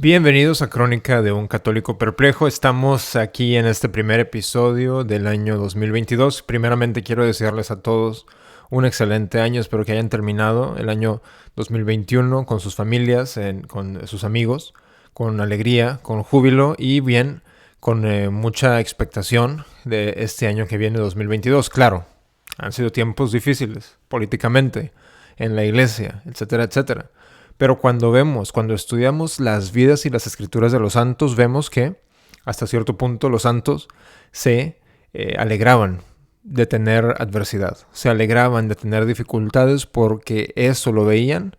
Bienvenidos a Crónica de un Católico Perplejo. Estamos aquí en este primer episodio del año 2022. Primeramente quiero desearles a todos un excelente año. Espero que hayan terminado el año 2021 con sus familias, con sus amigos, con alegría, con júbilo y bien, con mucha expectación de este año que viene 2022. Claro, han sido tiempos difíciles políticamente, en la iglesia, etcétera, etcétera. Pero cuando estudiamos las vidas y las escrituras de los santos, vemos que hasta cierto punto los santos se alegraban de tener adversidad, se alegraban de tener dificultades porque eso lo veían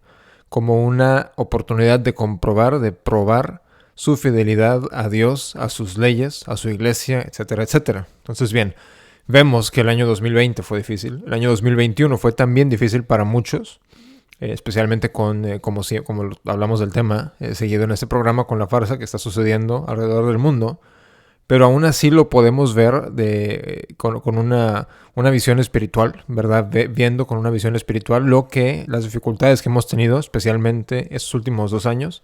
como una oportunidad de comprobar, de probar su fidelidad a Dios, a sus leyes, a su iglesia, etcétera, etcétera. Entonces, bien, vemos que el año 2020 fue difícil, el año 2021 fue también difícil para muchos, especialmente como hablamos del tema seguido en este programa, con la farsa que está sucediendo alrededor del mundo, pero aún así lo podemos ver con una visión espiritual, ¿verdad? Viendo con una visión espiritual las dificultades que hemos tenido, especialmente estos últimos 2 años,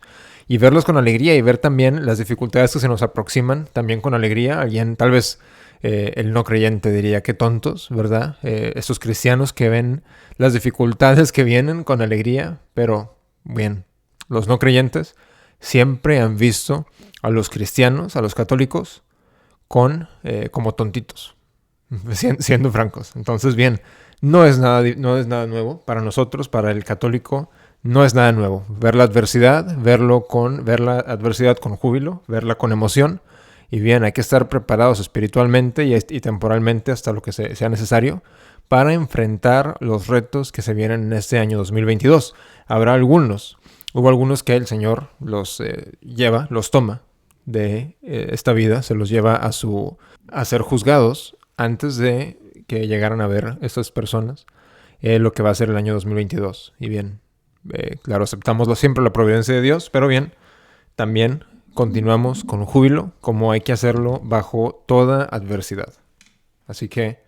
y verlos con alegría y ver también las dificultades que se nos aproximan también con alegría. Alguien, tal vez el no creyente diría que tontos, ¿verdad? Estos cristianos que ven las dificultades que vienen con alegría, pero bien, los no creyentes siempre han visto a los cristianos, a los católicos, como tontitos, siendo francos. Entonces, bien, no es nada nuevo para nosotros, para el católico, no es nada nuevo. Ver la adversidad, ver la adversidad con júbilo, verla con emoción. Y bien, hay que estar preparados espiritualmente y temporalmente hasta lo que sea necesario para enfrentar los retos que se vienen en este año 2022. Hubo algunos que el Señor los toma de esta vida, se los lleva a ser juzgados antes de que llegaran a ver estas personas lo que va a ser el año 2022. Y bien, claro, aceptamos siempre la providencia de Dios, pero bien, también continuamos con júbilo, como hay que hacerlo bajo toda adversidad. Así que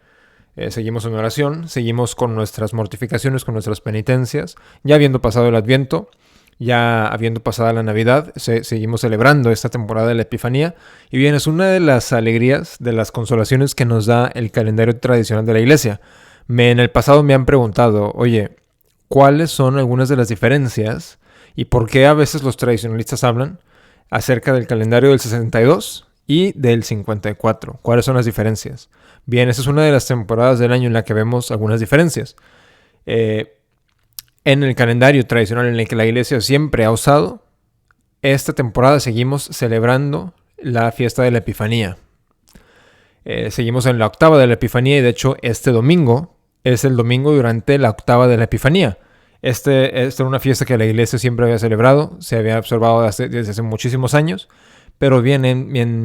seguimos en oración, seguimos con nuestras mortificaciones, con nuestras penitencias, ya habiendo pasado el Adviento, ya habiendo pasado la Navidad, seguimos celebrando esta temporada de la Epifanía. Y bien, es una de las alegrías, de las consolaciones que nos da el calendario tradicional de la Iglesia. En el pasado me han preguntado, oye, ¿cuáles son algunas de las diferencias y por qué a veces los tradicionalistas hablan acerca del calendario del 62 y del 54? ¿Cuáles son las diferencias? Bien, esa es una de las temporadas del año en la que vemos algunas diferencias. En el calendario tradicional en el que la iglesia siempre ha usado, esta temporada seguimos celebrando la fiesta de la Epifanía. Seguimos en la octava de la Epifanía y de hecho este domingo es el domingo durante la octava de la Epifanía. Esta era una fiesta que la iglesia siempre había celebrado, se había observado desde hace muchísimos años, pero bien,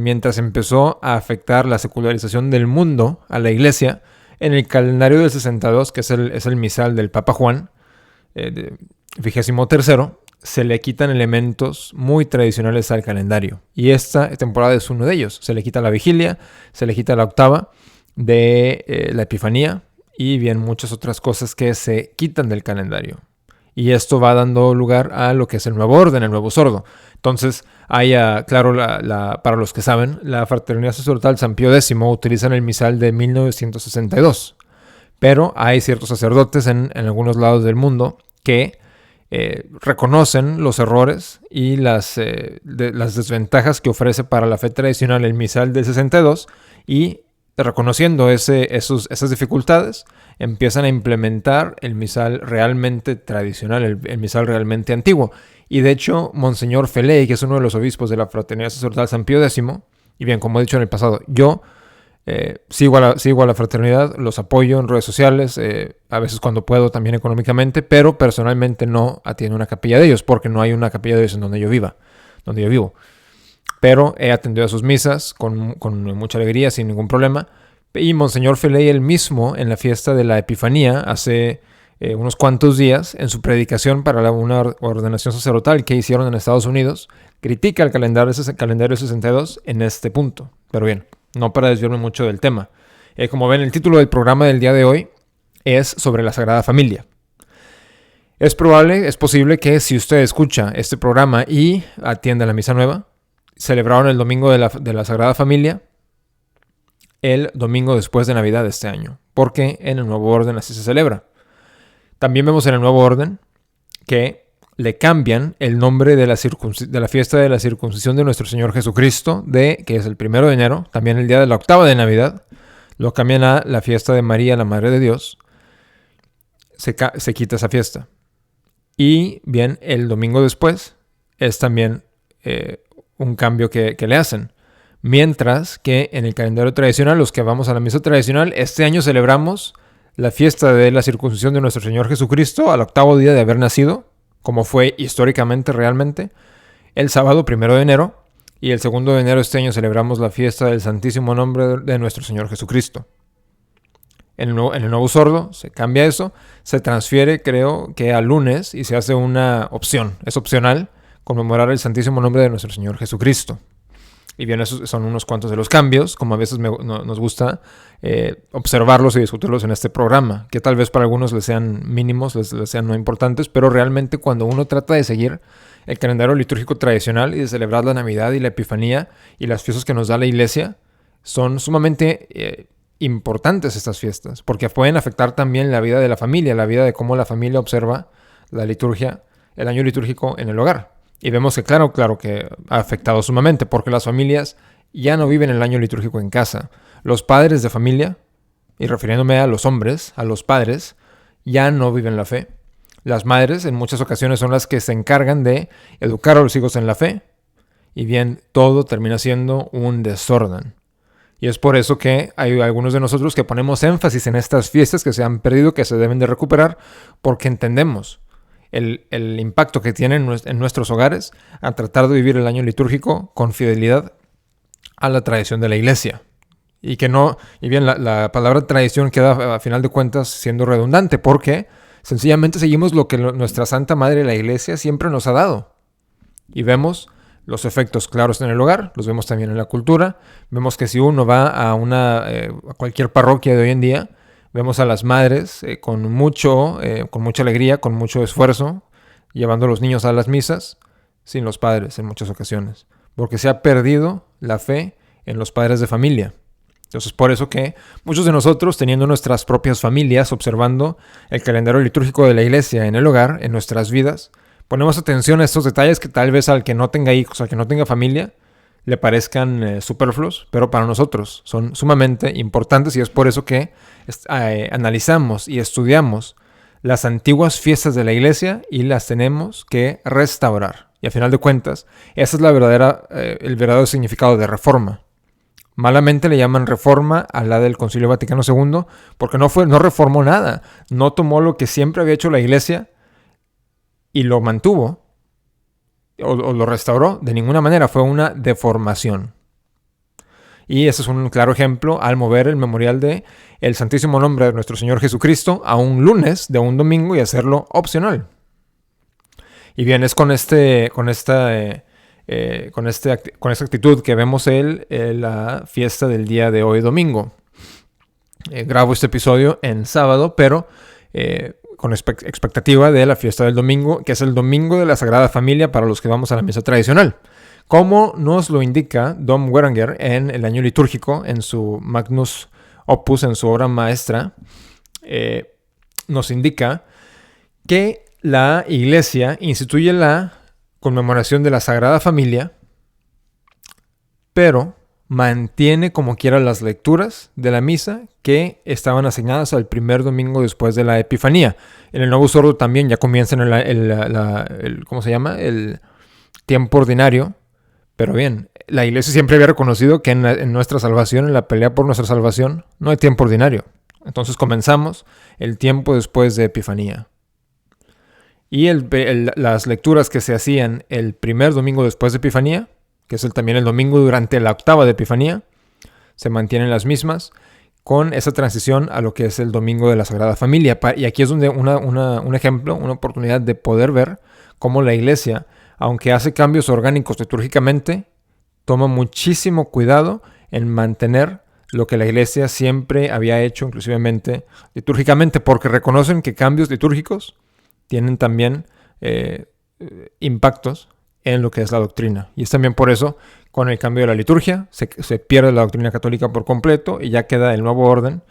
mientras empezó a afectar la secularización del mundo a la iglesia, en el calendario del 62, que es el misal del Papa Juan, 23, se le quitan elementos muy tradicionales al calendario. Y esta temporada es uno de ellos. Se le quita la vigilia, se le quita la octava de la Epifanía y bien muchas otras cosas que se quitan del calendario. Y esto va dando lugar a lo que es el nuevo orden, el nuevo sordo. Entonces, claro, para los que saben, la Fraternidad Sacerdotal San Pío X utilizan el misal de 1962. Pero hay ciertos sacerdotes en algunos lados del mundo que reconocen los errores y las desventajas que ofrece para la fe tradicional el misal del 62 y reconociendo esas dificultades, empiezan a implementar el misal realmente tradicional, el misal realmente antiguo. Y de hecho, Monseñor Feley, que es uno de los obispos de la Fraternidad Sacerdotal San Pío X, y bien, como he dicho en el pasado, yo sigo a la fraternidad, los apoyo en redes sociales, a veces cuando puedo también económicamente, pero personalmente no atiendo una capilla de ellos, porque no hay una capilla de ellos en donde yo vivo. Pero he atendido a sus misas con mucha alegría, sin ningún problema. Y Monseñor Feley, él mismo, en la fiesta de la Epifanía, hace unos cuantos días, en su predicación para una ordenación sacerdotal que hicieron en Estados Unidos, critica el calendario 62 en este punto. Pero bien, no para desviarme mucho del tema. Como ven, el título del programa del día de hoy es sobre la Sagrada Familia. Es probable, es posible que si usted escucha este programa y atiende a la misa nueva, celebraron el domingo de la Sagrada Familia el domingo después de Navidad de este año, porque en el Nuevo Orden así se celebra. También vemos en el Nuevo Orden que le cambian el nombre de la fiesta de la circuncisión de nuestro Señor Jesucristo, que es el 1 de enero, también el día de la octava de Navidad, lo cambian a la fiesta de María, la Madre de Dios. Se quita esa fiesta. Y bien, el domingo después es también un cambio que le hacen. Mientras que en el calendario tradicional, los que vamos a la misa tradicional, este año celebramos la fiesta de la circuncisión de nuestro Señor Jesucristo al octavo día de haber nacido, como fue históricamente realmente, el sábado 1 de enero. Y el 2 de enero este año celebramos la fiesta del Santísimo Nombre de nuestro Señor Jesucristo. En el nuevo sordo se cambia eso, se transfiere creo que a lunes y se hace una opción, es opcional conmemorar el Santísimo Nombre de nuestro Señor Jesucristo. Y bien, esos son unos cuantos de los cambios, como a veces nos gusta observarlos y discutirlos en este programa, que tal vez para algunos les sean mínimos, les sean no importantes, pero realmente cuando uno trata de seguir el calendario litúrgico tradicional y de celebrar la Navidad y la Epifanía y las fiestas que nos da la Iglesia, son sumamente importantes estas fiestas, porque pueden afectar también la vida de la familia, la vida de cómo la familia observa la liturgia, el año litúrgico en el hogar. Y vemos que claro que ha afectado sumamente, porque las familias ya no viven el año litúrgico en casa. Los padres de familia, y refiriéndome a los hombres, a los padres, ya no viven la fe. Las madres en muchas ocasiones son las que se encargan de educar a los hijos en la fe, y bien, todo termina siendo un desorden. Y es por eso que hay algunos de nosotros que ponemos énfasis en estas fiestas que se han perdido, que se deben de recuperar, porque entendemos el impacto que tienen en nuestros hogares a tratar de vivir el año litúrgico con fidelidad a la tradición de la Iglesia. Y bien, la palabra tradición queda a final de cuentas siendo redundante, porque sencillamente seguimos lo que nuestra Santa Madre, la Iglesia, siempre nos ha dado. Y vemos los efectos claros en el hogar, los vemos también en la cultura. Vemos que si uno va a cualquier parroquia de hoy en día, vemos a las madres con mucha alegría, con mucho esfuerzo, llevando a los niños a las misas, sin los padres en muchas ocasiones, porque se ha perdido la fe en los padres de familia. Entonces, por eso que muchos de nosotros, teniendo nuestras propias familias, observando el calendario litúrgico de la Iglesia en el hogar, en nuestras vidas, ponemos atención a estos detalles que tal vez al que no tenga hijos, al que no tenga familia, le parezcan superfluos, pero para nosotros son sumamente importantes, y es por eso que analizamos y estudiamos las antiguas fiestas de la Iglesia y las tenemos que restaurar. Y a final de cuentas, ese es el verdadero significado de reforma. Malamente le llaman reforma a la del Concilio Vaticano II, porque no reformó nada, no tomó lo que siempre había hecho la Iglesia y lo mantuvo o lo restauró. De ninguna manera, fue una deformación. Y ese es un claro ejemplo al mover el memorial de el Santísimo Nombre de nuestro Señor Jesucristo a un lunes de un domingo y hacerlo opcional. Y bien, es con esta actitud que vemos la fiesta del día de hoy domingo. Grabo este episodio en sábado, pero con expectativa de la fiesta del domingo, que es el domingo de la Sagrada Familia para los que vamos a la misa tradicional. Como nos lo indica Dom Weranger en el año litúrgico, en su Magnus Opus, en su obra maestra, nos indica que la Iglesia instituye la conmemoración de la Sagrada Familia, pero mantiene como quiera las lecturas de la misa que estaban asignadas al primer domingo después de la Epifanía. En el Nuevo Sordo también ya comienzan el tiempo ordinario, pero bien, la Iglesia siempre había reconocido que en nuestra salvación, en la pelea por nuestra salvación, no hay tiempo ordinario. Entonces comenzamos el tiempo después de Epifanía. Y las lecturas que se hacían el primer domingo después de Epifanía, que es también el domingo durante la octava de Epifanía, se mantienen las mismas, con esa transición a lo que es el domingo de la Sagrada Familia. Y aquí es donde un ejemplo, una oportunidad de poder ver cómo la Iglesia, aunque hace cambios orgánicos litúrgicamente, toma muchísimo cuidado en mantener lo que la Iglesia siempre había hecho, inclusivemente litúrgicamente, porque reconocen que cambios litúrgicos tienen también impactos en lo que es la doctrina. Y es también por eso, con el cambio de la liturgia, se pierde la doctrina católica por completo y ya queda el nuevo orden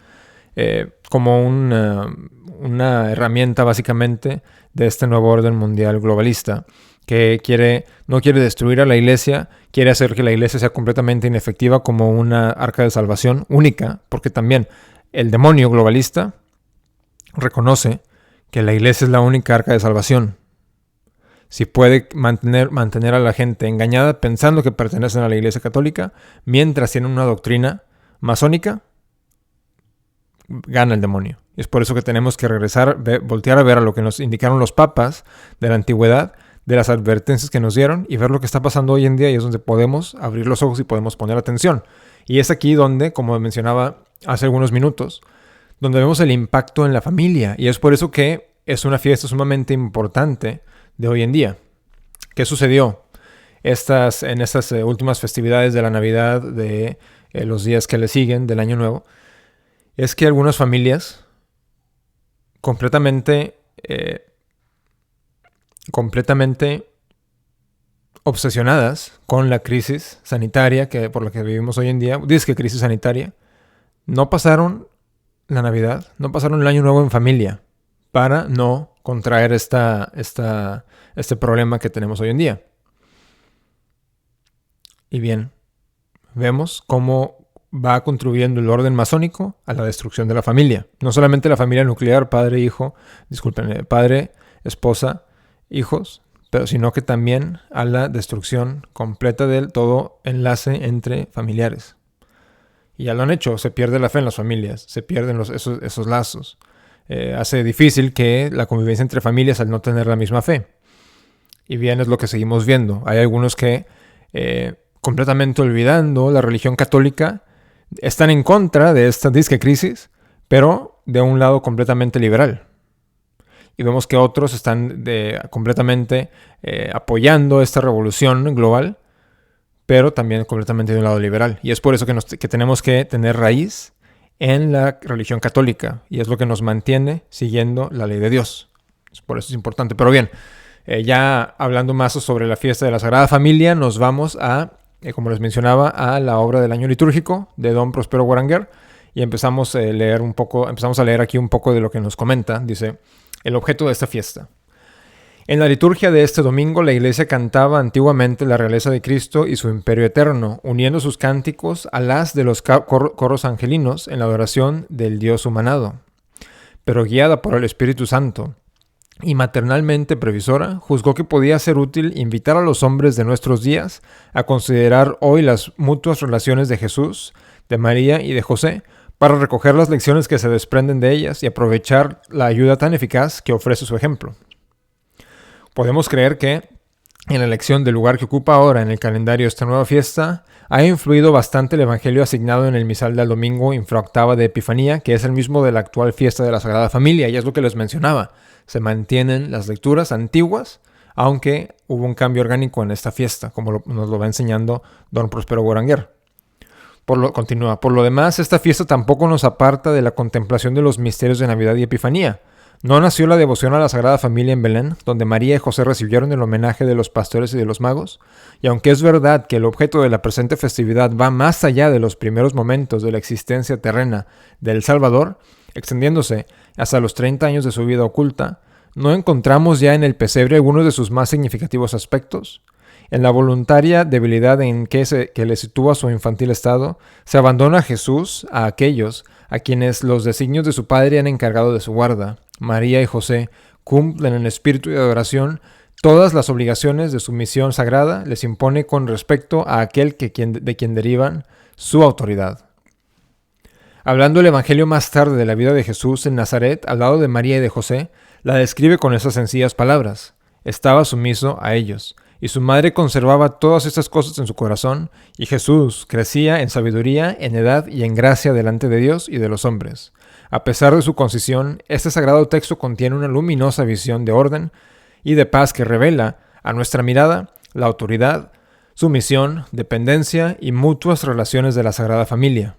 como una herramienta básicamente de este nuevo orden mundial globalista que no quiere destruir a la iglesia, quiere hacer que la iglesia sea completamente inefectiva como una arca de salvación única, porque también el demonio globalista reconoce que la iglesia es la única arca de salvación. Si puede mantener a la gente engañada pensando que pertenecen a la iglesia católica, mientras tienen una doctrina masónica, gana el demonio. Es por eso que tenemos que voltear a ver a lo que nos indicaron los papas de la antigüedad, de las advertencias que nos dieron y ver lo que está pasando hoy en día, y es donde podemos abrir los ojos y podemos poner atención. Y es aquí donde, como mencionaba hace algunos minutos, donde vemos el impacto en la familia, y es por eso que es una fiesta sumamente importante de hoy en día. ¿Qué sucedió en estas últimas festividades de la Navidad, de los días que le siguen del Año Nuevo? Es que algunas familias completamente obsesionadas con la crisis sanitaria por la que vivimos hoy en día, dice que crisis sanitaria, no pasaron la Navidad, no pasaron el Año Nuevo en familia para no contraer este problema que tenemos hoy en día. Y bien, vemos cómo va contribuyendo el orden masónico a la destrucción de la familia. No solamente la familia nuclear, padre, esposa, hijos, sino que también a la destrucción completa de todo enlace entre familiares. Y ya lo han hecho, se pierde la fe en las familias, se pierden esos lazos. Hace difícil que la convivencia entre familias al no tener la misma fe. Y bien, es lo que seguimos viendo. Hay algunos que, completamente olvidando la religión católica, están en contra de esta disque crisis, pero de un lado completamente liberal. Y vemos que otros están completamente apoyando esta revolución global, pero también completamente de un lado liberal. Y es por eso que tenemos que tener raíz en la religión católica, y es lo que nos mantiene siguiendo la ley de Dios. Por eso es importante. Pero bien, ya hablando más sobre la fiesta de la Sagrada Familia, nos vamos como les mencionaba, a la obra del año litúrgico de Don Próspero Guaranguer, y empezamos a leer aquí un poco de lo que nos comenta. Dice: el objeto de esta fiesta. En la liturgia de este domingo, la Iglesia cantaba antiguamente la realeza de Cristo y su imperio eterno, uniendo sus cánticos a las de los coros angelinos en la adoración del Dios humanado. Pero guiada por el Espíritu Santo y maternalmente previsora, juzgó que podía ser útil invitar a los hombres de nuestros días a considerar hoy las mutuas relaciones de Jesús, de María y de José, para recoger las lecciones que se desprenden de ellas y aprovechar la ayuda tan eficaz que ofrece su ejemplo. Podemos creer que en la elección del lugar que ocupa ahora en el calendario esta nueva fiesta ha influido bastante el evangelio asignado en el misal del domingo infraoctava de Epifanía, que es el mismo de la actual fiesta de la Sagrada Familia, y es lo que les mencionaba. Se mantienen las lecturas antiguas, aunque hubo un cambio orgánico en esta fiesta, como nos lo va enseñando Don Próspero Guaranguer. Continúa. Por lo demás, esta fiesta tampoco nos aparta de la contemplación de los misterios de Navidad y Epifanía. No nació la devoción a la Sagrada Familia en Belén, donde María y José recibieron el homenaje de los pastores y de los magos, y aunque es verdad que el objeto de la presente festividad va más allá de los primeros momentos de la existencia terrena del Salvador, extendiéndose hasta los 30 años de su vida oculta, ¿no encontramos ya en el pesebre algunos de sus más significativos aspectos? En la voluntaria debilidad en que le sitúa su infantil estado, se abandona Jesús a aquellos a quienes los designios de su Padre han encargado de su guarda. María y José cumplen en espíritu de adoración todas las obligaciones de su misión sagrada, les impone con respecto a aquel de quien derivan su autoridad. Hablando el Evangelio más tarde de la vida de Jesús en Nazaret, al lado de María y de José, la describe con esas sencillas palabras: estaba sumiso a ellos, y su madre conservaba todas estas cosas en su corazón, y Jesús crecía en sabiduría, en edad y en gracia delante de Dios y de los hombres. A pesar de su concisión, este sagrado texto contiene una luminosa visión de orden y de paz que revela a nuestra mirada la autoridad, sumisión, dependencia y mutuas relaciones de la Sagrada Familia.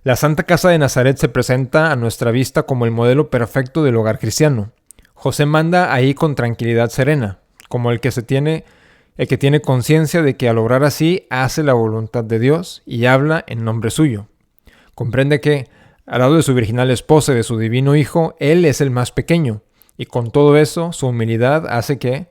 La Santa Casa de Nazaret se presenta a nuestra vista como el modelo perfecto del hogar cristiano. José manda ahí con tranquilidad serena, como el que tiene conciencia de que al obrar así hace la voluntad de Dios y habla en nombre suyo. Comprende que, al lado de su virginal esposa y de su divino hijo, él es el más pequeño, y con todo eso su humildad hace que,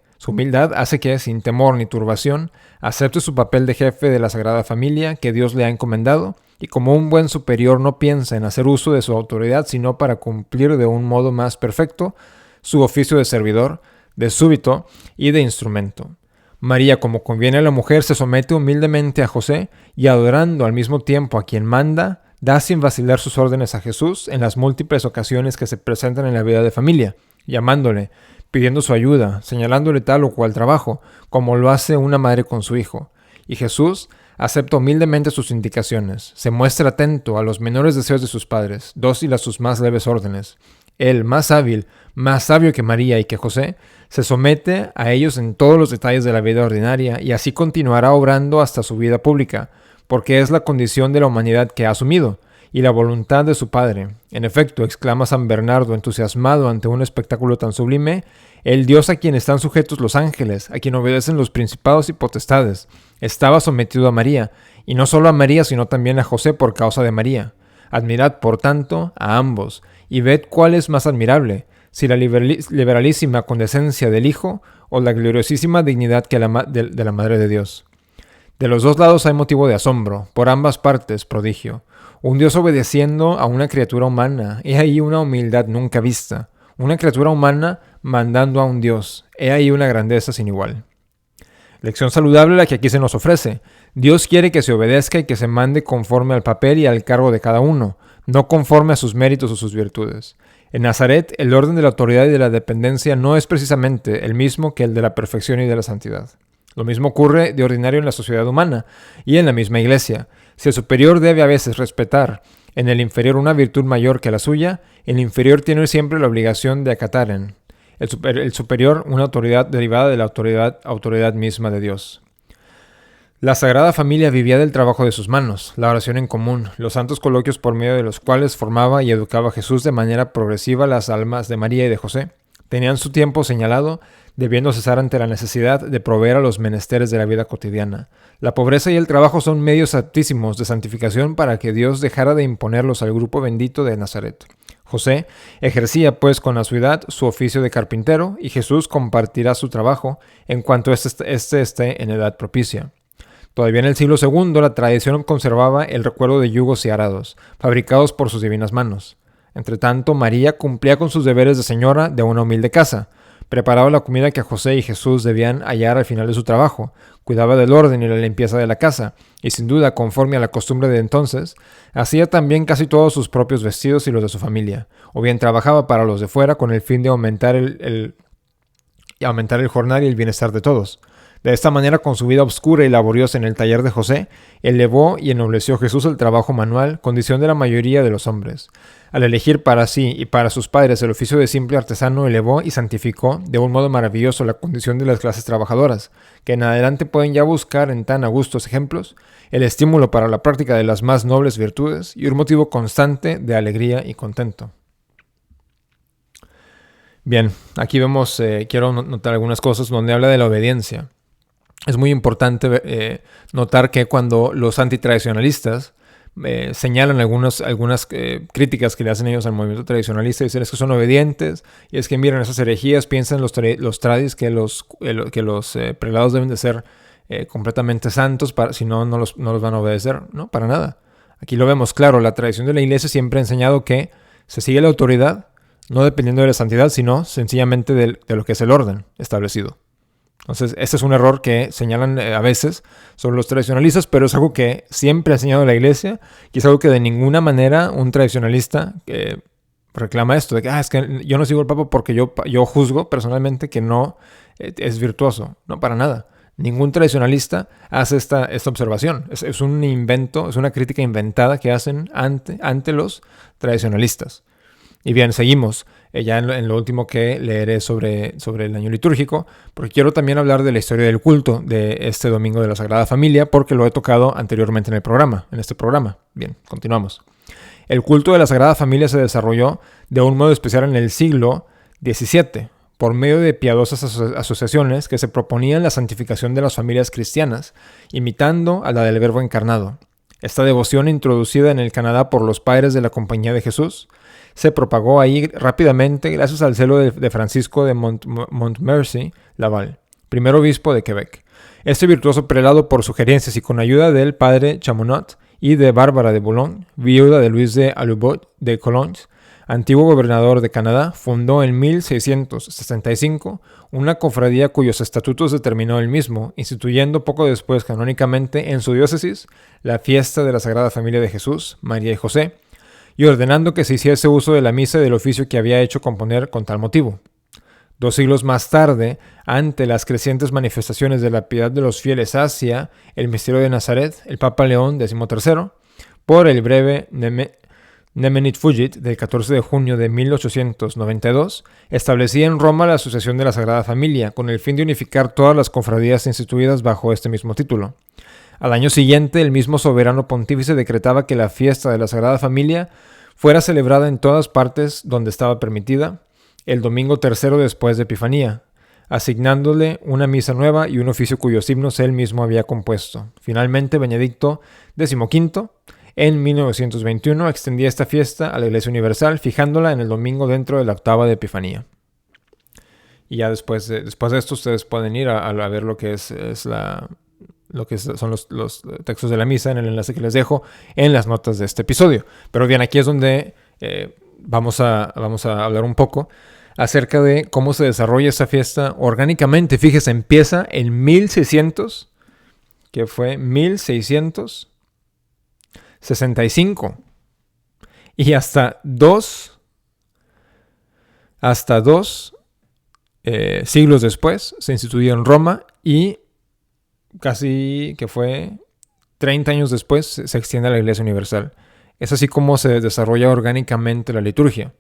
sin temor ni turbación, acepte su papel de jefe de la Sagrada Familia que Dios le ha encomendado, y como un buen superior no piensa en hacer uso de su autoridad sino para cumplir de un modo más perfecto su oficio de servidor, de súbdito y de instrumento. María, como conviene a la mujer, se somete humildemente a José y, adorando al mismo tiempo a quien manda, da sin vacilar sus órdenes a Jesús en las múltiples ocasiones que se presentan en la vida de familia, llamándole, pidiendo su ayuda, señalándole tal o cual trabajo, como lo hace una madre con su hijo. Y Jesús acepta humildemente sus indicaciones, se muestra atento a los menores deseos de sus padres, dócil a sus más leves órdenes. Él, más hábil, más sabio que María y que José, se somete a ellos en todos los detalles de la vida ordinaria y así continuará obrando hasta su vida pública, porque es la condición de la humanidad que ha asumido y la voluntad de su Padre. En efecto, exclama San Bernardo entusiasmado ante un espectáculo tan sublime, el Dios a quien están sujetos los ángeles, a quien obedecen los principados y potestades, estaba sometido a María, y no solo a María, sino también a José por causa de María. Admirad, por tanto, a ambos, y ved cuál es más admirable, si la liberalísima condescencia del Hijo o la gloriosísima dignidad de la Madre de Dios. De los dos lados hay motivo de asombro, por ambas partes prodigio. Un Dios obedeciendo a una criatura humana, he ahí una humildad nunca vista. Una criatura humana mandando a un Dios, he ahí una grandeza sin igual. Lección saludable la que aquí se nos ofrece. Dios quiere que se obedezca y que se mande conforme al papel y al cargo de cada uno, no conforme a sus méritos o sus virtudes. En Nazaret, el orden de la autoridad y de la dependencia no es precisamente el mismo que el de la perfección y de la santidad. Lo mismo ocurre de ordinario en la sociedad humana y en la misma iglesia. Si el superior debe a veces respetar en el inferior una virtud mayor que la suya, el inferior tiene siempre la obligación de acatar en el superior una autoridad derivada de la autoridad misma de Dios. La Sagrada Familia vivía del trabajo de sus manos, la oración en común, los santos coloquios por medio de los cuales formaba y educaba Jesús de manera progresiva las almas de María y de José. Tenían su tiempo señalado, debiendo cesar ante la necesidad de proveer a los menesteres de la vida cotidiana. La pobreza y el trabajo son medios aptísimos de santificación para que Dios dejara de imponerlos al grupo bendito de Nazaret. José ejercía, pues, con asiduidad su oficio de carpintero, y Jesús compartirá su trabajo en cuanto éste esté en edad propicia. Todavía en el siglo II, la tradición conservaba el recuerdo de yugos y arados, fabricados por sus divinas manos. Entretanto, María cumplía con sus deberes de señora de una humilde casa, preparaba la comida que José y Jesús debían hallar al final de su trabajo, cuidaba del orden y la limpieza de la casa, y sin duda, conforme a la costumbre de entonces, hacía también casi todos sus propios vestidos y los de su familia, o bien trabajaba para los de fuera con el fin de aumentar el jornal y el bienestar de todos. De esta manera, con su vida obscura y laboriosa en el taller de José, elevó y ennobleció Jesús el trabajo manual, condición de la mayoría de los hombres. Al elegir para sí y para sus padres el oficio de simple artesano, elevó y santificó de un modo maravilloso la condición de las clases trabajadoras, que en adelante pueden ya buscar en tan augustos ejemplos el estímulo para la práctica de las más nobles virtudes y un motivo constante de alegría y contento. Bien, aquí vemos, quiero notar algunas cosas donde habla de la obediencia. Es muy importante notar que cuando los antitradicionalistas señalan algunas críticas que le hacen ellos al movimiento tradicionalista, dicen es que son obedientes, y es que miren esas herejías, piensan los tradis que los prelados deben de ser completamente santos, si no los van a obedecer. No, para nada. Aquí lo vemos claro, la tradición de la iglesia siempre ha enseñado que se sigue la autoridad, no dependiendo de la santidad, sino sencillamente de lo que es el orden establecido. Entonces, este es un error que señalan a veces sobre los tradicionalistas, pero es algo que siempre ha enseñado la iglesia y es algo que de ninguna manera un tradicionalista reclama esto, de que es que yo no sigo al Papa porque yo juzgo personalmente que no es virtuoso. No, para nada. Ningún tradicionalista hace esta observación. Es un invento, es una crítica inventada que hacen ante los tradicionalistas. Y bien, seguimos ya en lo último que leeré sobre el año litúrgico, porque quiero también hablar de la historia del culto de este domingo de la Sagrada Familia, porque lo he tocado anteriormente en este programa. Bien, continuamos. El culto de la Sagrada Familia se desarrolló de un modo especial en el siglo XVII, por medio de piadosas asociaciones que se proponían la santificación de las familias cristianas, imitando a la del Verbo encarnado. Esta devoción, introducida en el Canadá por los padres de la Compañía de Jesús, se propagó ahí rápidamente gracias al celo de Francisco de Montmorency Laval, primer obispo de Quebec. Este virtuoso prelado, por sugerencias y con ayuda del padre Chamonot y de Bárbara de Boulogne, viuda de Luis de Alubeau de Collonges, antiguo gobernador de Canadá, fundó en 1665 una cofradía cuyos estatutos determinó él mismo, instituyendo poco después canónicamente en su diócesis la fiesta de la Sagrada Familia de Jesús, María y José, y ordenando que se hiciese uso de la misa y del oficio que había hecho componer con tal motivo. 2 siglos más tarde, ante las crecientes manifestaciones de la piedad de los fieles hacia el misterio de Nazaret, el Papa León XIII, por el breve Nemenit Fugit del 14 de junio de 1892, establecía en Roma la Asociación de la Sagrada Familia, con el fin de unificar todas las cofradías instituidas bajo este mismo título. Al año siguiente, el mismo soberano pontífice decretaba que la fiesta de la Sagrada Familia fuera celebrada en todas partes donde estaba permitida, el domingo tercero después de Epifanía, asignándole una misa nueva y un oficio cuyos himnos él mismo había compuesto. Finalmente, Benedicto XV, en 1921, extendía esta fiesta a la Iglesia Universal, fijándola en el domingo dentro de la octava de Epifanía. Y ya después de esto, ustedes pueden ir a ver lo que son los textos de la misa en el enlace que les dejo en las notas de este episodio. Pero bien, aquí es donde vamos a hablar un poco acerca de cómo se desarrolla esta fiesta orgánicamente. Fíjese, empieza en 1600, que fue 1665, y hasta dos siglos después se instituyó en Roma, y casi que fue 30 años después se extiende a la Iglesia Universal. Es así como se desarrolla orgánicamente la liturgia.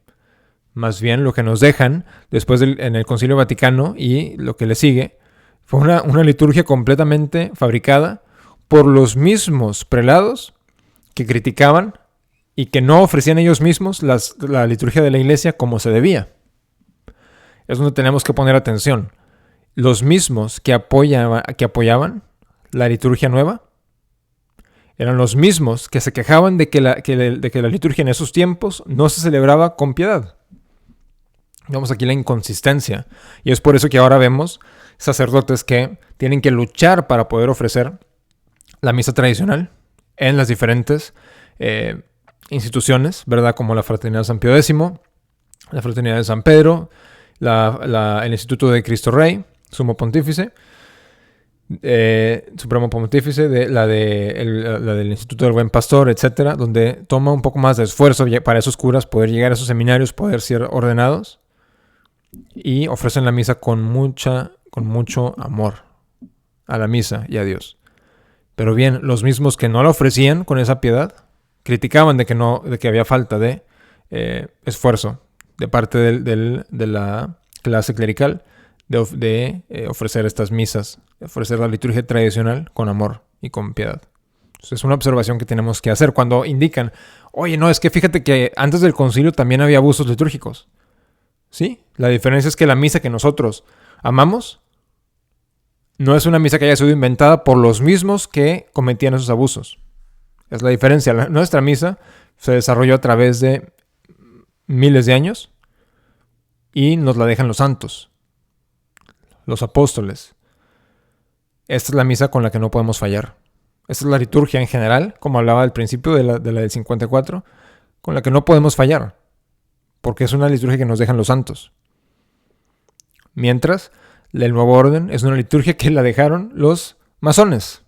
Más bien lo que nos dejan después en el Concilio Vaticano y lo que le sigue fue una liturgia completamente fabricada por los mismos prelados que criticaban y que no ofrecían ellos mismos la liturgia de la Iglesia como se debía. Es donde tenemos que poner atención. Los mismos que apoyaban la liturgia nueva eran los mismos que se quejaban de que la liturgia en esos tiempos no se celebraba con piedad. Vemos aquí la inconsistencia, y es por eso que ahora vemos sacerdotes que tienen que luchar para poder ofrecer la misa tradicional en las diferentes instituciones, ¿verdad? Como la Fraternidad de San Pío X, la Fraternidad de San Pedro, el Instituto de Cristo Rey, Sumo Pontífice, Supremo Pontífice, la del Instituto del Buen Pastor, etcétera, donde toma un poco más de esfuerzo para esos curas poder llegar a esos seminarios, poder ser ordenados, y ofrecen la misa con mucho amor a la misa y a Dios. Pero bien, los mismos que no la ofrecían con esa piedad criticaban de que había falta de esfuerzo de parte de la clase clerical de ofrecer estas misas, de ofrecer la liturgia tradicional con amor y con piedad. Entonces, es una observación que tenemos que hacer cuando indican, oye, no, es que fíjate que antes del concilio también había abusos litúrgicos. ¿Sí? La diferencia es que la misa que nosotros amamos no es una misa que haya sido inventada por los mismos que cometían esos abusos. Es la diferencia. Nuestra misa se desarrolló a través de miles de años y nos la dejan los santos, los apóstoles. Esta es la misa con la que no podemos fallar. Esta es la liturgia en general, como hablaba al principio de la del 54, con la que no podemos fallar, porque es una liturgia que nos dejan los santos. Mientras, el nuevo orden es una liturgia que la dejaron los masones.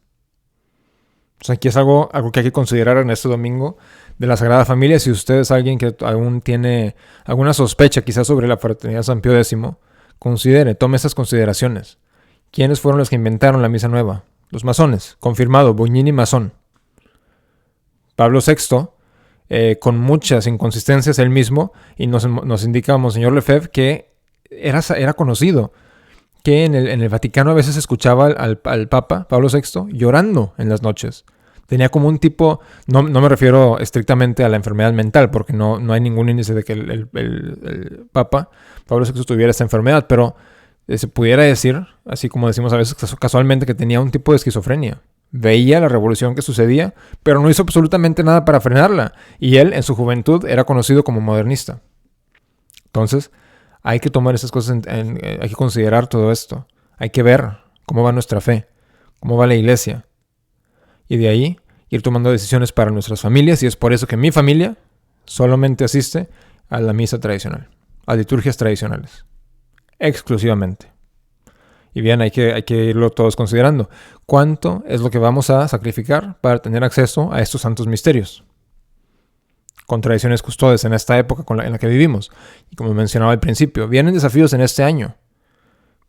O sea, aquí es algo que hay que considerar en este domingo de la Sagrada Familia. Si usted es alguien que aún tiene alguna sospecha quizás sobre la Fraternidad de San Pío X, tome esas consideraciones. ¿Quiénes fueron los que inventaron la misa nueva? Los masones, confirmado, Bugnini masón. Pablo VI, con muchas inconsistencias él mismo, y nos indica Monseñor Lefebvre que era conocido que en el Vaticano a veces escuchaba al Papa, Pablo VI, llorando en las noches, Tenía como un tipo, no me refiero estrictamente a la enfermedad mental, porque no hay ningún índice de que el Papa Pablo VI tuviera esta enfermedad, pero se pudiera decir, así como decimos a veces casualmente, que tenía un tipo de esquizofrenia. Veía la revolución que sucedía, pero no hizo absolutamente nada para frenarla. Y él, en su juventud, era conocido como modernista. Entonces, hay que tomar esas cosas, hay que considerar todo esto. Hay que ver cómo va nuestra fe, cómo va la iglesia. Y de ahí ir tomando decisiones para nuestras familias. Y es por eso que mi familia solamente asiste a la misa tradicional, a liturgias tradicionales, exclusivamente. Y bien, hay que irlo todos considerando. ¿Cuánto es lo que vamos a sacrificar para tener acceso a estos santos misterios? Con tradiciones custodes en esta época en la que vivimos. Y como mencionaba al principio, vienen desafíos en este año,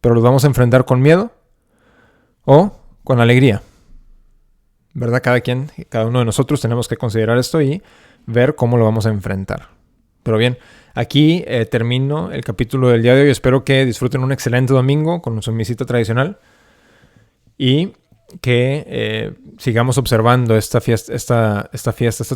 pero los vamos a enfrentar con miedo o con alegría. ¿Verdad? Cada uno de nosotros tenemos que considerar esto y ver cómo lo vamos a enfrentar. Pero bien, aquí termino el capítulo del día de hoy. Espero que disfruten un excelente domingo con su misita tradicional y que sigamos observando esta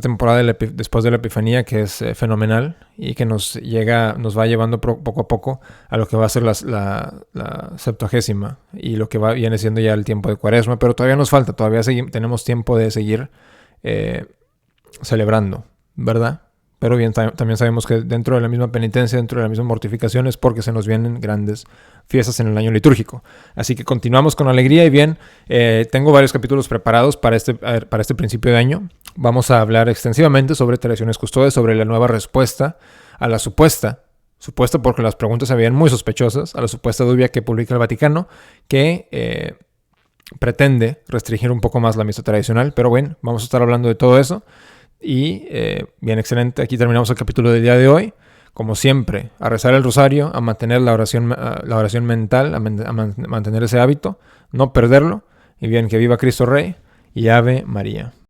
temporada después de la Epifanía, que es fenomenal y que nos va llevando poco a poco a lo que va a ser la 70ª y lo que viene siendo ya el tiempo de Cuaresma, pero todavía nos falta, tenemos tiempo de seguir celebrando, ¿verdad? Pero bien, también sabemos que dentro de la misma penitencia, dentro de la misma mortificación, es porque se nos vienen grandes fiestas en el año litúrgico. Así que continuamos con alegría y bien, tengo varios capítulos preparados para este principio de año. Vamos a hablar extensivamente sobre tradiciones custodes, sobre la nueva respuesta a la supuesta porque las preguntas se veían muy sospechosas, a la supuesta dubia que publica el Vaticano, que pretende restringir un poco más la misa tradicional. Pero bueno, vamos a estar hablando de todo eso. Y bien, excelente. Aquí terminamos el capítulo del día de hoy. Como siempre, a rezar el rosario, a mantener la oración mental, a mantener ese hábito, no perderlo. Y bien, que viva Cristo Rey y Ave María.